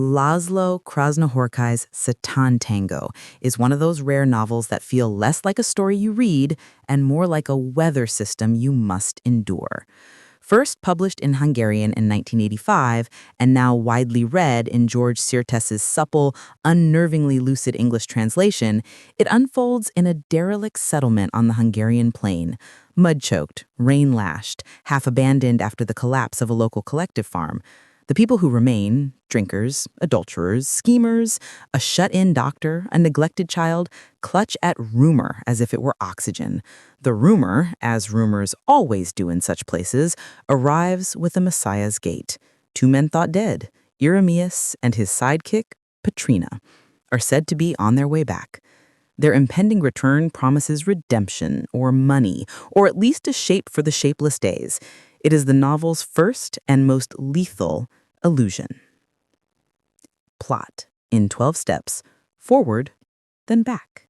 László Krasznahorkai's Satantango is one of those rare novels that feel less like a story you read and more like a weather system you must endure. First published in Hungarian in 1985 and now widely read in George Sirtes's supple, unnervingly lucid English translation, it unfolds in a derelict settlement on the Hungarian plain, mud-choked, rain-lashed, half-abandoned after the collapse of a local collective farm. The people who remain, drinkers, adulterers, schemers, a shut-in doctor, a neglected child, clutch at rumor as if it were oxygen. The rumor, as rumors always do in such places, arrives with a Messiah's gate. Two men thought dead, Irimiás and his sidekick, Petrina, are said to be on their way back. Their impending return promises redemption or money, or at least a shape for the shapeless days. It is the novel's first and most lethal illusion. Plot in 12 steps, forward, then back.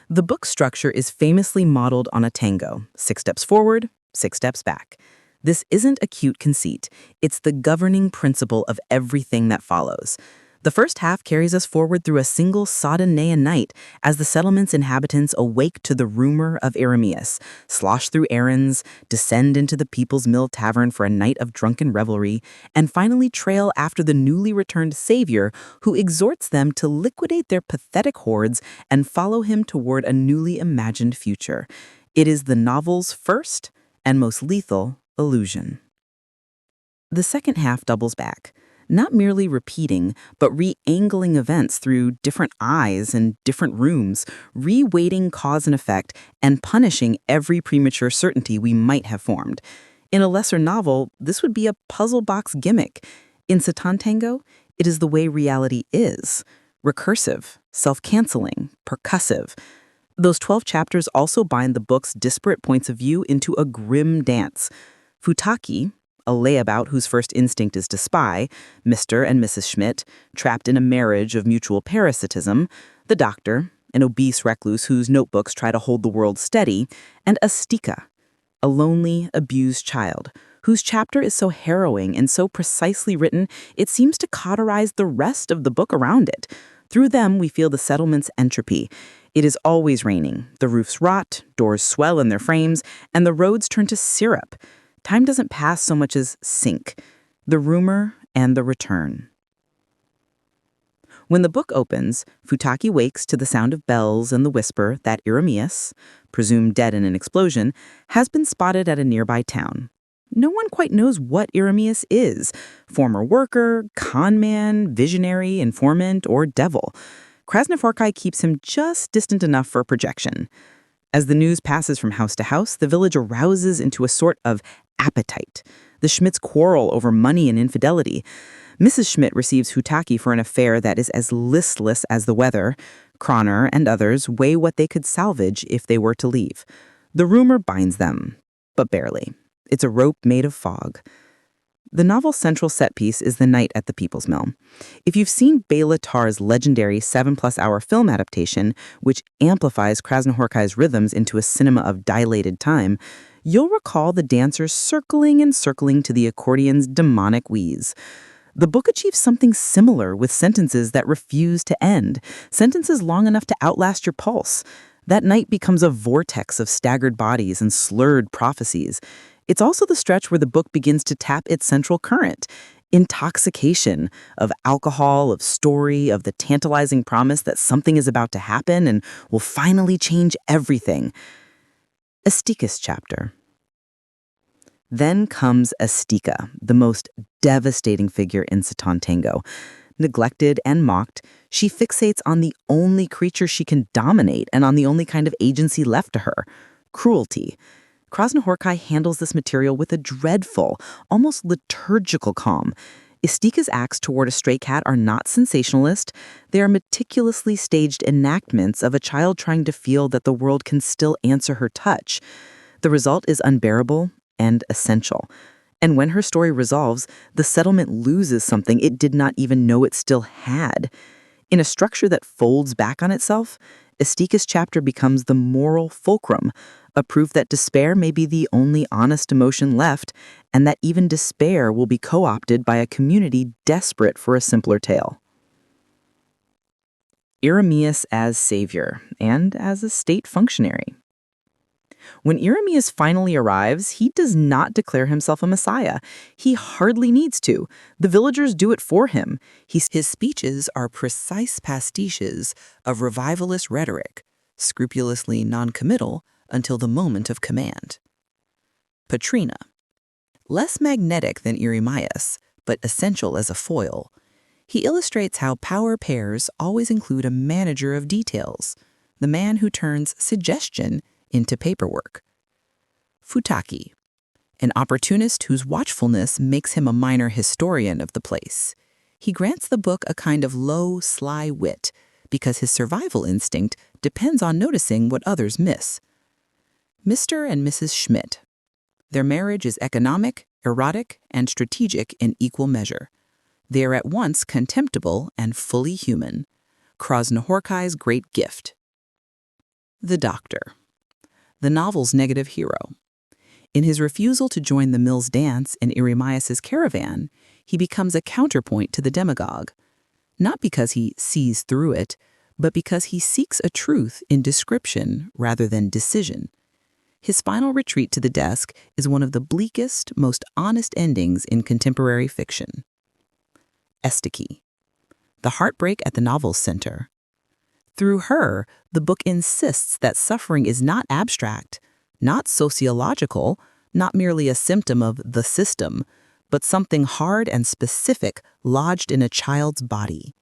The book's structure is famously modeled on a tango, 6 steps forward, 6 steps back. This isn't a cute conceit. It's the governing principle of everything that follows. The first half carries us forward through a single Satantango night as the settlement's inhabitants awake to the rumor of Irimiás, slosh through errands, descend into the People's Mill Tavern for a night of drunken revelry, and finally trail after the newly returned savior who exhorts them to liquidate their pathetic hoards and follow him toward a newly imagined future. It is the novel's first and most lethal illusion. The second half doubles back. Not merely repeating, but re-angling events through different eyes and different rooms, re-weighting cause and effect, and punishing every premature certainty we might have formed. In a lesser novel, this would be a puzzle box gimmick. In Satantango, it is the way reality is. Recursive, self-canceling, percussive. Those 12 chapters also bind the book's disparate points of view into a grim dance. Futaki, a layabout whose first instinct is to spy, Mr. and Mrs. Schmidt, trapped in a marriage of mutual parasitism, the doctor, an obese recluse whose notebooks try to hold the world steady, and Estike, a lonely, abused child, whose chapter is so harrowing and so precisely written it seems to cauterize the rest of the book around it. Through them, we feel the settlement's entropy. It is always raining, the roofs rot, doors swell in their frames, and the roads turn to syrup. Time doesn't pass so much as sink, the rumor and the return. When the book opens, Futaki wakes to the sound of bells and the whisper that Irimiás, presumed dead in an explosion, has been spotted at a nearby town. No one quite knows what Irimiás is, former worker, con man, visionary, informant, or devil. Krasznahorkai keeps him just distant enough for projection. As the news passes from house to house, the village arouses into a sort of appetite. The Schmidts quarrel over money and infidelity. Mrs. Schmidt receives Futaki for an affair that is as listless as the weather. Kroner and others weigh what they could salvage if they were to leave. The rumor binds them, but barely. It's a rope made of fog. The novel's central set piece is the night at the People's Mill. If you've seen Béla Tarr's legendary 7+hour film adaptation, which amplifies Krasznahorkai's rhythms into a cinema of dilated time, you'll recall the dancers circling and circling to the accordion's demonic wheeze. The book achieves something similar with sentences that refuse to end, sentences long enough to outlast your pulse. That night becomes a vortex of staggered bodies and slurred prophecies. It's also the stretch where the book begins to tap its central current, intoxication of alcohol, of story, of the tantalizing promise that something is about to happen and will finally change everything. Estike's chapter. Then comes Estike, the most devastating figure in Satantango. Neglected and mocked, she fixates on the only creature she can dominate and on the only kind of agency left to her, cruelty. Krasznahorkai handles this material with a dreadful, almost liturgical calm. Estike's acts toward a stray cat are not sensationalist. They are meticulously staged enactments of a child trying to feel that the world can still answer her touch. The result is unbearable and essential. And when her story resolves, the settlement loses something it did not even know it still had. In a structure that folds back on itself, Estike's chapter becomes the moral fulcrum, a proof that despair may be the only honest emotion left, and that even despair will be co-opted by a community desperate for a simpler tale. Irimiás as savior, and as a state functionary. When Irimiás finally arrives, he does not declare himself a messiah. He hardly needs to. The villagers do it for him. His speeches are precise pastiches of revivalist rhetoric, scrupulously noncommittal until the moment of command. Patrina. Less magnetic than Irimiás, but essential as a foil. He illustrates how power pairs always include a manager of details, the man who turns suggestion into paperwork. Futaki, an opportunist whose watchfulness makes him a minor historian of the place. He grants the book a kind of low, sly wit, because his survival instinct depends on noticing what others miss. Mr. and Mrs. Schmidt. Their marriage is economic, erotic, and strategic in equal measure. They are at once contemptible and fully human. Krasznahorkai's great gift. The Doctor. The novel's negative hero. In his refusal to join the Mill's dance in Irimiás's caravan, he becomes a counterpoint to the demagogue, not because he sees through it, but because he seeks a truth in description rather than decision. His final retreat to the desk is one of the bleakest, most honest endings in contemporary fiction. Estike. The heartbreak at the novel's center. Through her, the book insists that suffering is not abstract, not sociological, not merely a symptom of the system, but something hard and specific lodged in a child's body.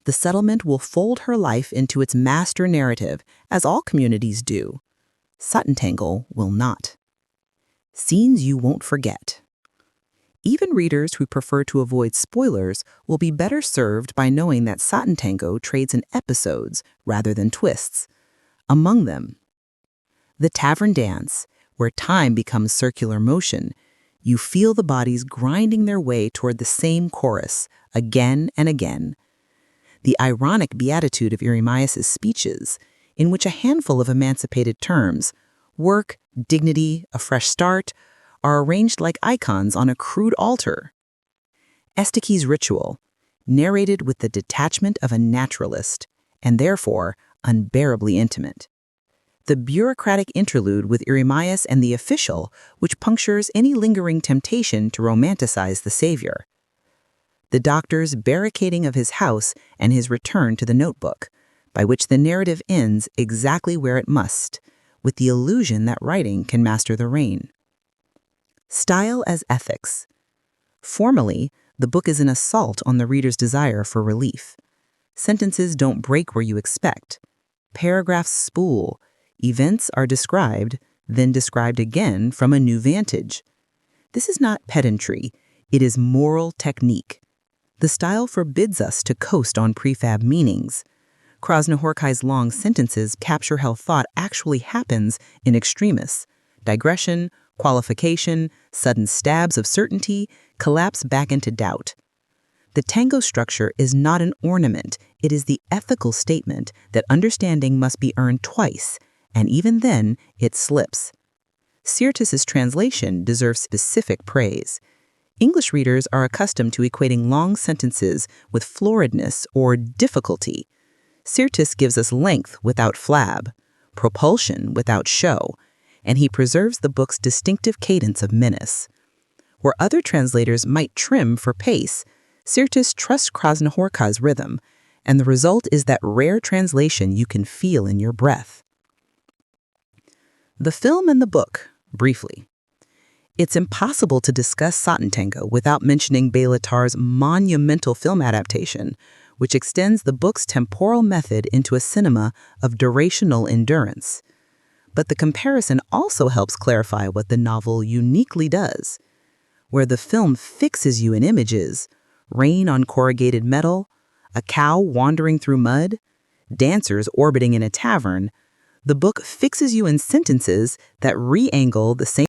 The settlement will fold her life into its master narrative, as all communities do. Satantango will not. Scenes you won't forget. Even readers who prefer to avoid spoilers will be better served by knowing that Satantango trades in episodes rather than twists. Among them, the tavern dance, where time becomes circular motion. You feel the bodies grinding their way toward the same chorus, again and again. The ironic beatitude of Irimiás's speeches, in which a handful of emancipated terms, work, dignity, a fresh start, are arranged like icons on a crude altar. Estike's ritual, narrated with the detachment of a naturalist, and therefore unbearably intimate. The bureaucratic interlude with Irimiás and the official, which punctures any lingering temptation to romanticize the savior. The doctor's barricading of his house and his return to the notebook, by which the narrative ends exactly where it must, with the illusion that writing can master the rain. Style as ethics. Formally, the book is an assault on the reader's desire for relief. Sentences don't break where you expect. Paragraphs spool. Events are described, then described again from a new vantage. This is not pedantry. It is moral technique. The style forbids us to coast on prefab meanings. Krasznahorkai's long sentences capture how thought actually happens in extremis. Digression, qualification, sudden stabs of certainty, collapse back into doubt. The tango structure is not an ornament. It is the ethical statement that understanding must be earned twice, and even then, it slips. Sirtis's translation deserves specific praise. English readers are accustomed to equating long sentences with floridness or difficulty. Sirtis gives us length without flab, propulsion without show, and he preserves the book's distinctive cadence of menace. Where other translators might trim for pace, Sirtis trusts Krasznahorkai's rhythm, and the result is that rare translation you can feel in your breath. The film and the book, briefly. It's impossible to discuss Satantango without mentioning Béla Tarr's monumental film adaptation, which extends the book's temporal method into a cinema of durational endurance. But the comparison also helps clarify what the novel uniquely does. Where the film fixes you in images, rain on corrugated metal, a cow wandering through mud, dancers orbiting in a tavern, the book fixes you in sentences that re-angle the same